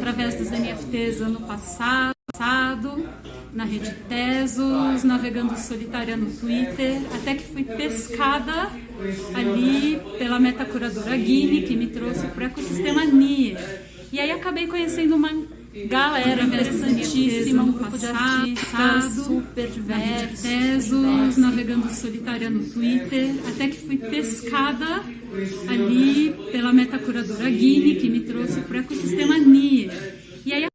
através dos NFTs ano passado, na rede Tesos, navegando solitária no Twitter, até que fui pescada ali pela metacuradora Guine, que me trouxe para o ecossistema Nier. E aí acabei conhecendo uma galera interessantíssima, um grupo de artistas super diversos, Tesos, navegando solitária no Twitter, até que fui pescada ali pela metacuradora Guine, que me trouxe para o ecossistema Nier. E aí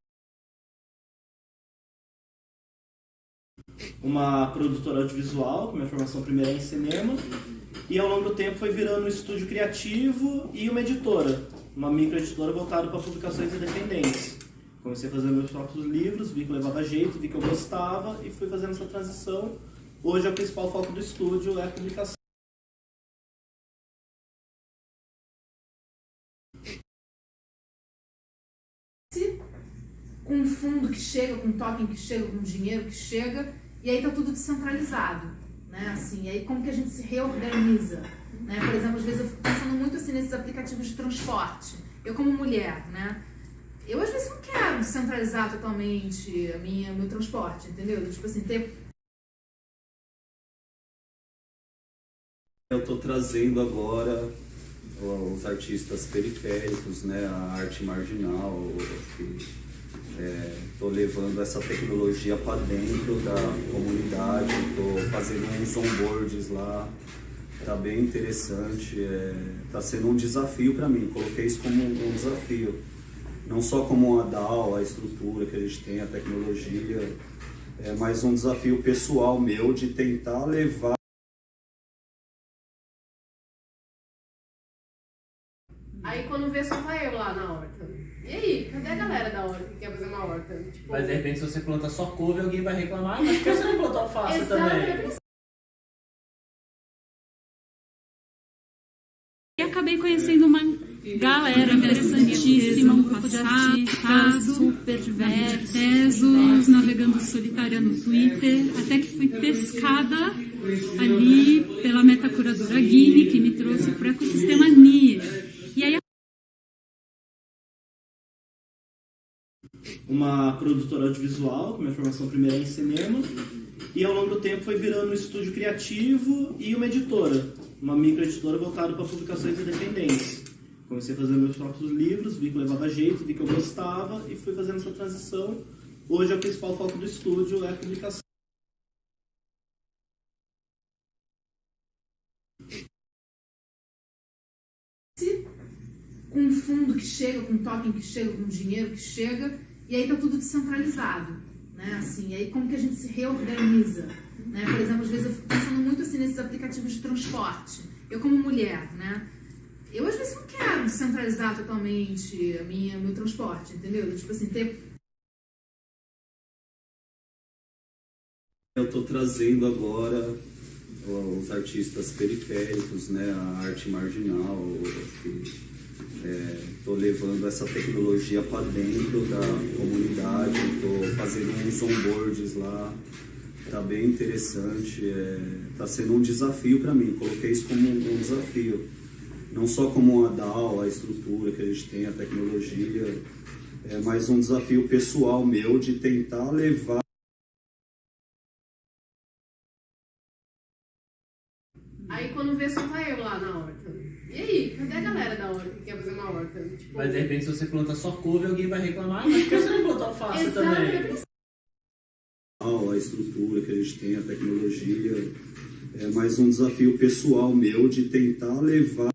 uma produtora audiovisual, com minha formação primeira é em cinema, e ao longo do tempo foi virando um estúdio criativo e uma editora, uma microeditora voltada para publicações independentes. Comecei a fazer meus próprios livros, vi que levava jeito, vi que eu gostava e fui fazendo essa transição. Hoje o principal foco do estúdio é a publicação. Com um fundo que chega, com um token que chega, com um dinheiro que chega, e aí tá tudo descentralizado, né? Assim, e aí como que a gente se reorganiza, né? Por exemplo, às vezes eu fico pensando muito assim nesses aplicativos de transporte. Eu como mulher, né? Eu às vezes não quero descentralizar totalmente meu transporte, entendeu? Tipo assim, ter... Eu estou trazendo agora os artistas periféricos, né? A arte marginal, estou levando essa tecnologia para dentro da comunidade, estou fazendo uns onboards lá, está bem interessante, está sendo um desafio para mim, coloquei isso como um desafio, não só como a DAO, a estrutura que a gente tem, a tecnologia, mas um desafio pessoal meu de tentar levar. Aí quando vê só tá eu lá na horta. E aí, cadê a galera da horta que quer fazer uma horta? Tipo... Mas de repente se você planta só couve, alguém vai reclamar, mas por que você não plantou alface também? E acabei conhecendo uma galera interessantíssima, um grupo de artistas super diversos, Tesos, navegando solitária no Twitter, até que fui pescada ali pela metacuradora Guine, que me trouxe para o ecossistema Nier. E aí uma produtora audiovisual, com minha formação primeira é em cinema, e ao longo do tempo foi virando um estúdio criativo e uma editora, uma microeditora voltada para publicações independentes. Comecei a fazer meus próprios livros, vi que levava jeito, vi que eu gostava e fui fazendo essa transição. Hoje o principal foco do estúdio é a publicação. Com um fundo que chega, com um token que chega, com um dinheiro que chega, e aí tá tudo descentralizado, né? Assim, e aí como que a gente se reorganiza, né? Por exemplo, às vezes eu fico pensando muito assim nesses aplicativos de transporte. Eu como mulher, né? Eu às vezes não quero descentralizar totalmente meu transporte, entendeu? Tipo assim, ter... Eu estou trazendo agora os artistas periféricos, né? A arte marginal, estou levando essa tecnologia para dentro da comunidade, estou fazendo uns onboards lá, está bem interessante, está sendo um desafio para mim, coloquei isso como um desafio, não só como a DAO, a estrutura que a gente tem, a tecnologia, mas um desafio pessoal meu de tentar levar. Aí quando vê só tá eu lá na horta. E aí, cadê a galera da horta que quer fazer uma horta? Tipo... Mas de repente se você planta só couve, alguém vai reclamar, mas por que você não plantou alface também? A estrutura que a gente tem, a tecnologia, mas um desafio pessoal meu de tentar levar.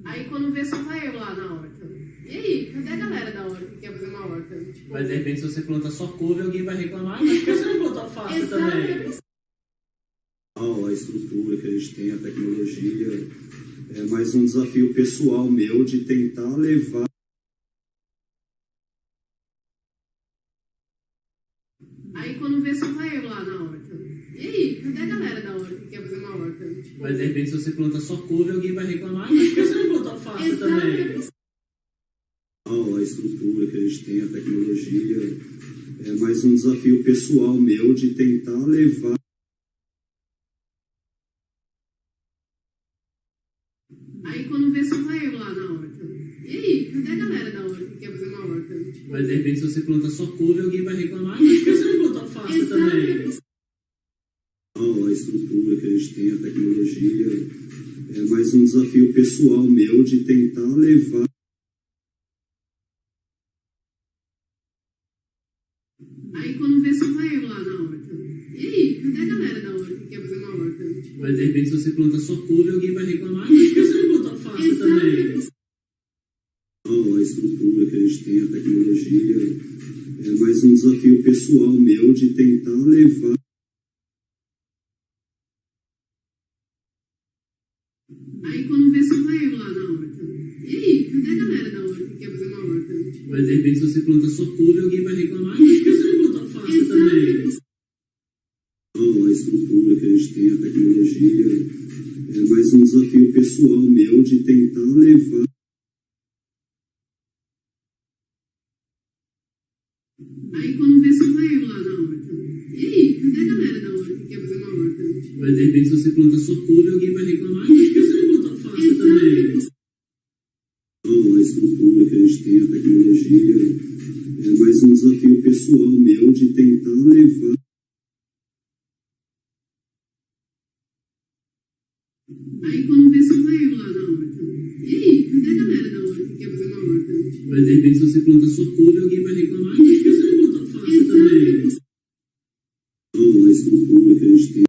Aí quando vê só tá eu lá na horta. E aí, cadê a galera da horta que quer fazer uma horta? Tipo... Mas de repente se você planta só couve, alguém vai reclamar, mas por que você não plantou alface também? A estrutura que a gente tem, a tecnologia, mas um desafio pessoal meu de tentar levar. Aí quando vê só tá eu lá na horta. E aí, cadê a galera da horta que quer fazer uma horta? Tipo... Mas de repente se você planta só couve, alguém vai reclamar, mas por que você não plantou alface também? A estrutura que a gente tem, a tecnologia, mas um desafio pessoal meu de tentar levar. Aí quando vê, só vai eu lá na horta. E aí, cadê a galera da horta que quer fazer uma horta? Tipo, Mas de repente, se você planta só couve, alguém vai reclamar, mas por que você não botou alface também? A estrutura que a gente tem, a tecnologia, é mais um desafio pessoal meu de tentar levar. Aí quando vê, só vai eu lá na horta. E aí, cadê a galera da horta que quer fazer uma horta? Tipo, Mas de repente, se você planta só couve, alguém vai reclamar, mas por que você não botou alface também? A estrutura que a gente tem, a tecnologia, é mais um desafio pessoal meu de tentar levar. Aí quando vê, só vai eu lá na horta. E aí, cadê a galera da horta que quer fazer uma horta? Tipo, Mas de repente, se você planta só couve, alguém vai reclamar, mas por que você não botou alface também? A estrutura que a gente tem, a tecnologia, é mais um desafio pessoal meu de tentar levar. Aí quando vê, só vai eu lá na horta. E aí, cadê a galera da horta que quer fazer uma horta? Tipo, Mas de repente, se você planta só couve, alguém vai reclamar, mas por que você não botou alface também? A estrutura que a gente tem, a tecnologia, é mais um desafio pessoal meu de tentar levar. Aí quando vê, só vai eu lá na horta. E aí, cadê a galera da horta que quer fazer uma horta? Tipo, Mas de repente, se você planta só couve, alguém vai reclamar, mas por que você não botou alface também? A estrutura que a gente tem.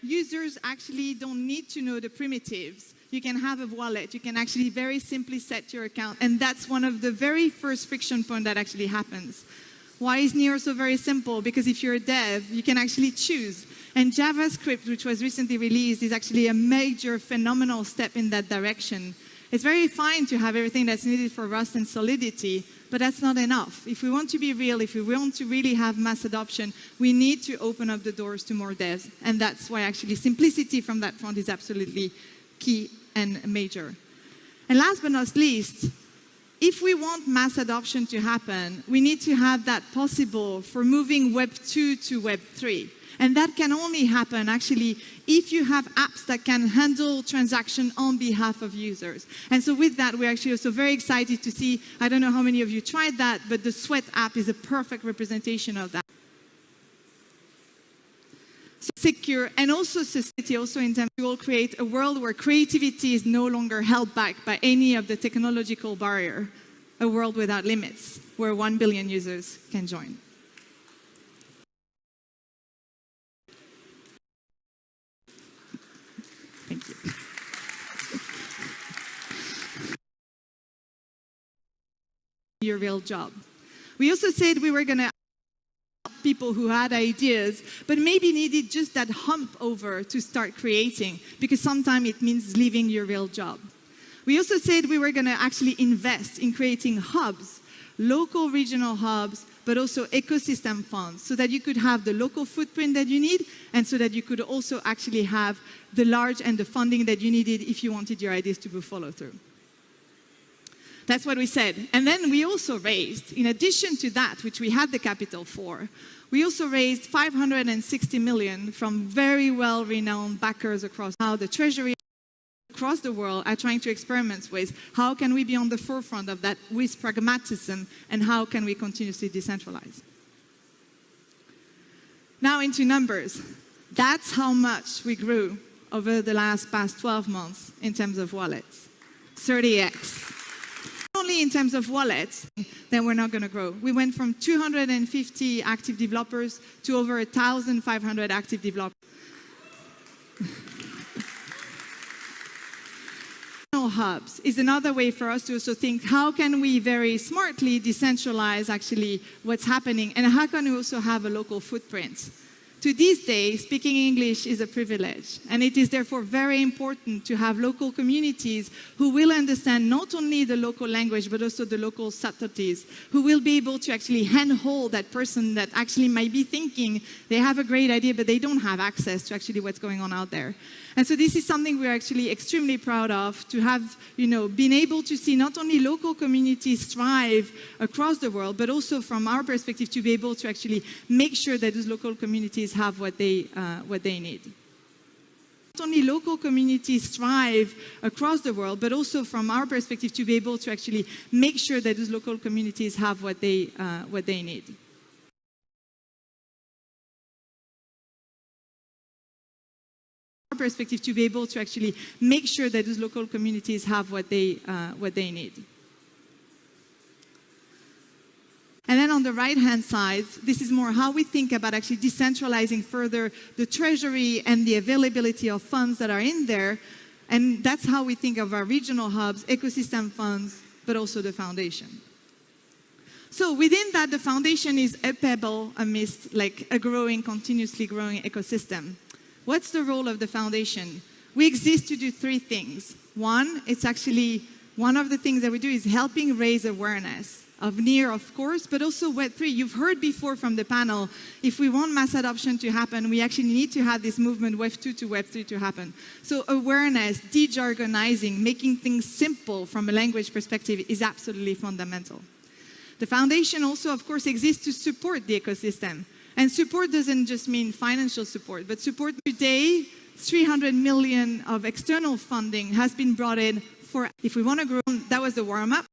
Users actually don't need to know the primitives. You can have a wallet. You can actually very simply set your account. And that's one of the very first friction points that actually happens. Why is Neo so very simple? Because if you're a dev, you can actually choose. And JavaScript, which was recently released, is actually a major, phenomenal step in that direction. It's very fine to have everything that's needed for Rust and Solidity, but that's not enough. If we want to be real, if we want to really have mass adoption, we need to open up the doors to more devs. And that's why actually simplicity from that front is absolutely key and major. And last but not least, if we want mass adoption to happen, we need to have that possible for moving Web 2 to Web 3. And that can only happen, actually, if you have apps that can handle transaction on behalf of users. And so with that, we're actually also very excited to see, I don't know how many of you tried that, but the Sweat app is a perfect representation of that. So secure, and also society, also in terms we will create a world where creativity is no longer held back by any of the technological barrier, a world without limits, where 1 billion users can join. Thank you. Your real job. We also said we were going to help people who had ideas, but maybe needed just that hump over to start creating, because sometimes it means leaving your real job. We also said we were going to actually invest in creating hubs, local regional hubs, but also ecosystem funds, so that you could have the local footprint that you need, and so that you could also actually have the large and the funding that you needed if you wanted your ideas to follow through. That's what we said. And then we also raised, in addition to that, which we had the capital for, we also raised 560 million from very well-renowned backers across how the Treasury across the world are trying to experiment with how can we be on the forefront of that with pragmatism, and how can we continuously decentralize. Now into numbers. That's how much we grew over the past 12 months in terms of wallets. 30x. Not only in terms of wallets, then we're not going to grow. We went from 250 active developers to over 1,500 active developers. Hubs is another way for us to also think, how can we very smartly decentralize actually what's happening, and how can we also have a local footprint? To this day, speaking English is a privilege, and it is therefore very important to have local communities who will understand not only the local language, but also the local subtleties, who will be able to actually handhold that person that actually might be thinking they have a great idea, but they don't have access to actually what's going on out there. And so this is something we're actually extremely proud of, to have, been able to see not only local communities thrive across the world, but also from our perspective to be able to actually make sure that those local communities have what they need. Not only local communities thrive across the world, but also from our perspective to be able to actually make sure that those local communities have what they need. Perspective to be able to actually make sure that those local communities have what they need. And then on the right-hand side, this is more how we think about actually decentralizing further the treasury and the availability of funds that are in there. And that's how we think of our regional hubs, ecosystem funds, but also the foundation. So within that, the foundation is a pebble amidst like a continuously growing ecosystem. What's the role of the foundation? We exist to do three things. One, it's actually one of the things that we do is helping raise awareness of NEAR, of course, but also Web3. You've heard before from the panel, if we want mass adoption to happen, we actually need to have this movement Web2 to Web3 to happen. So awareness, de-jargonizing, making things simple from a language perspective is absolutely fundamental. The foundation also, of course, exists to support the ecosystem. And support doesn't just mean financial support, but support today, 300 million of external funding has been brought in for, if we want to grow, that was the warm-up.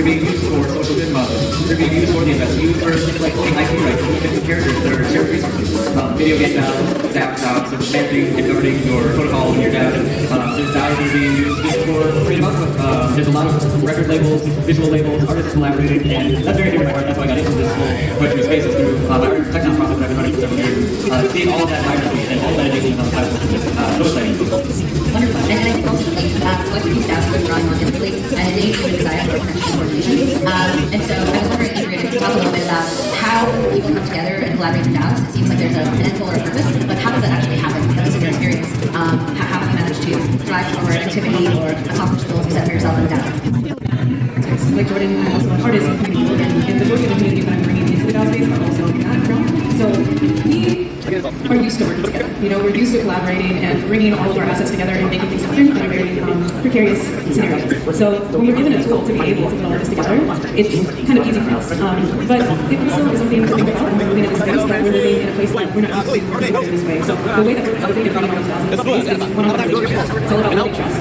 They're being used for social good models. They're being used for the investment, used for things like IP rights, different characters that are shared resources. Video game DAOs, DAOs, so managing and governing your protocol and your DAO. There's DAOs that are being used just for freedom output. There's a lot of record labels, visual labels, artists collaborating, and that's very dear to my heart. That's why I got into this whole Web3 space is through my tech nonprofit that I've been running for 7 years. Seeing all of that vibrancy and all that addiction on the platform is just so exciting. Wonderful. And I think ultimately, what these DAOs are drawing on differently, and it is the desire for coordination. And so I was wondering, Andrea, if you could talk a little bit about how people come together and collaborate in DAOs. It seems like there's an end goal or a purpose, but how does that actually happen? At least in your experience, how have you managed to drive forward activity or accomplish goals you set for yourself in DAO? Like Jordan, I'm also an artist in the community, and the work of the community that I'm bringing into the DAO space are also in that realm. So we are used to working together. We're used to collaborating and bringing all of our assets together and making things happen in a very precarious scenario. So when we're given a tool to be able to put all of this together, it's kind of easy for us. But it also is something to think about when we're moving in this space, that we're living in a place that we're not used to working in this way. So the way that we're building and bringing all this in this space is one-on-one relationships. It's all about building trust.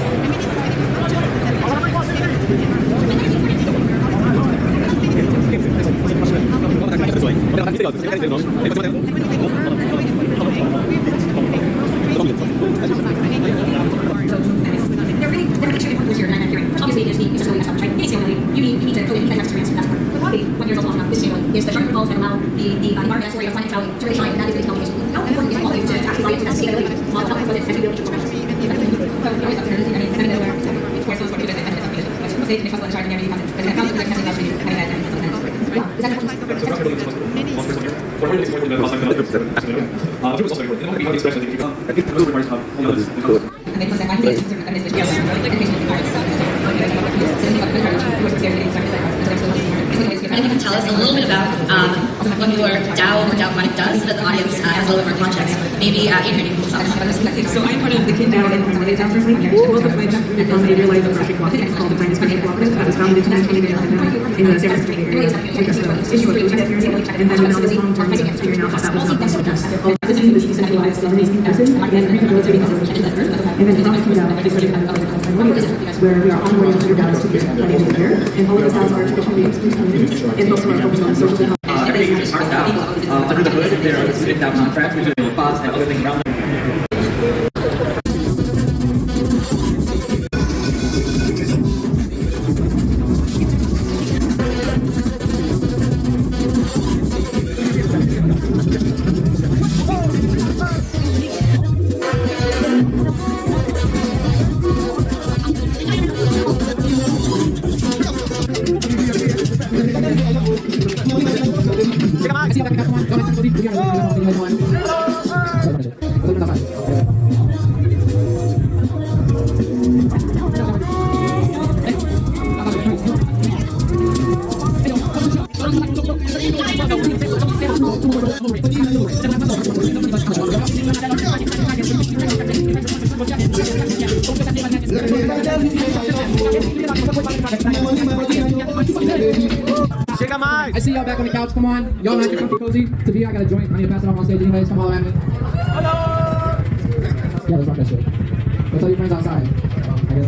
Obviously, there's the user story aspect, right? You need to code, you need to experience that part. But probably what you're also talking about, this is the short protocols that allow the RBS story of finance value to really shine, and that is the communication. How important is it all to actually write that scalability model, how important is it to be able to progress? So, always up to her, I mean, where, of course, those what you guys have to do. State the cost of charging everything, but it comes to the testing option, having that, is that Can you tell us a little bit about When you are DAO or DAO-matic does, that the audience has a little bit more context. Maybe Adrian, you can talk about this. So I'm part of the Kid DAO and Family DAO Movement. Both of which they realize the project cooperative. It's called the Finance Funding Cooperative. That was founded in 2020 in the San Francisco area to address the issue of food security. And then now this long-term figuring out how that was not possible. This is the decentralized government person and rehabilitating government. And then from Kid DAO, they started where we are onboarding your DAOs to get money to here. And all of the DAOs are traditionally exclusive communities and folks who are focused on social health. Everything is hard DAO. Under the hood, there are student DAO contracts, which are pods and other things around them. I see y'all back on the couch. Come on. Y'all not comfy cozy. To be, I got a joint. I need to pass it off on stage anyways. Come holler at me. Hello! Yeah, let's rock that shit. Go tell your friends outside. I guess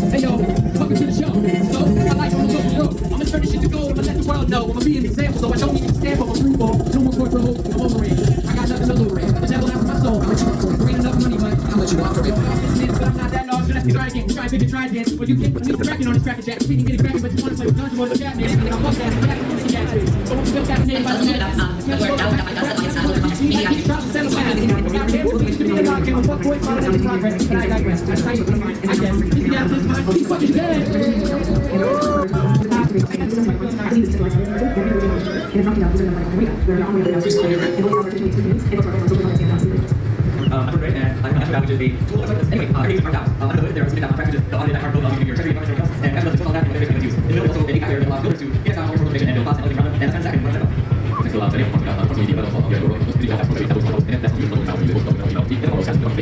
Hey yo, welcome to the show. So, I like on the road. I'm gonna turn this shit to gold. I'm gonna let the world know. I'm gonna be an example, so I don't need to stand for a free ball. No more score for hope. I'm over it. I got nothing to lure it. The devil after my soul. I'll let you offer it. There ain't enough money, but I'll let you offer it. But I'm not that large, so let's try again. Try bigger, try dance. But you think I'm cracking on this cracker jack. We can get it cracking, but you wanna play with guns, you wanna chat, man. And I'm fuck that. So I'm still fascinated by the man. I'm great, and I'm about to be tool. Anyway, everything's hard out. Under the hood, there are some down practices. The audited hard code of your treasury, everything else, and that's all that everything is used. In the middle, also, they got there a lot of filters to get out more information and build plots and everything around them, and that's 10 seconds, run it up. Thanks a lot. Today, I'm talking about media, but also audio. This video has pretty double, and that's useful now. You will know, it always has to be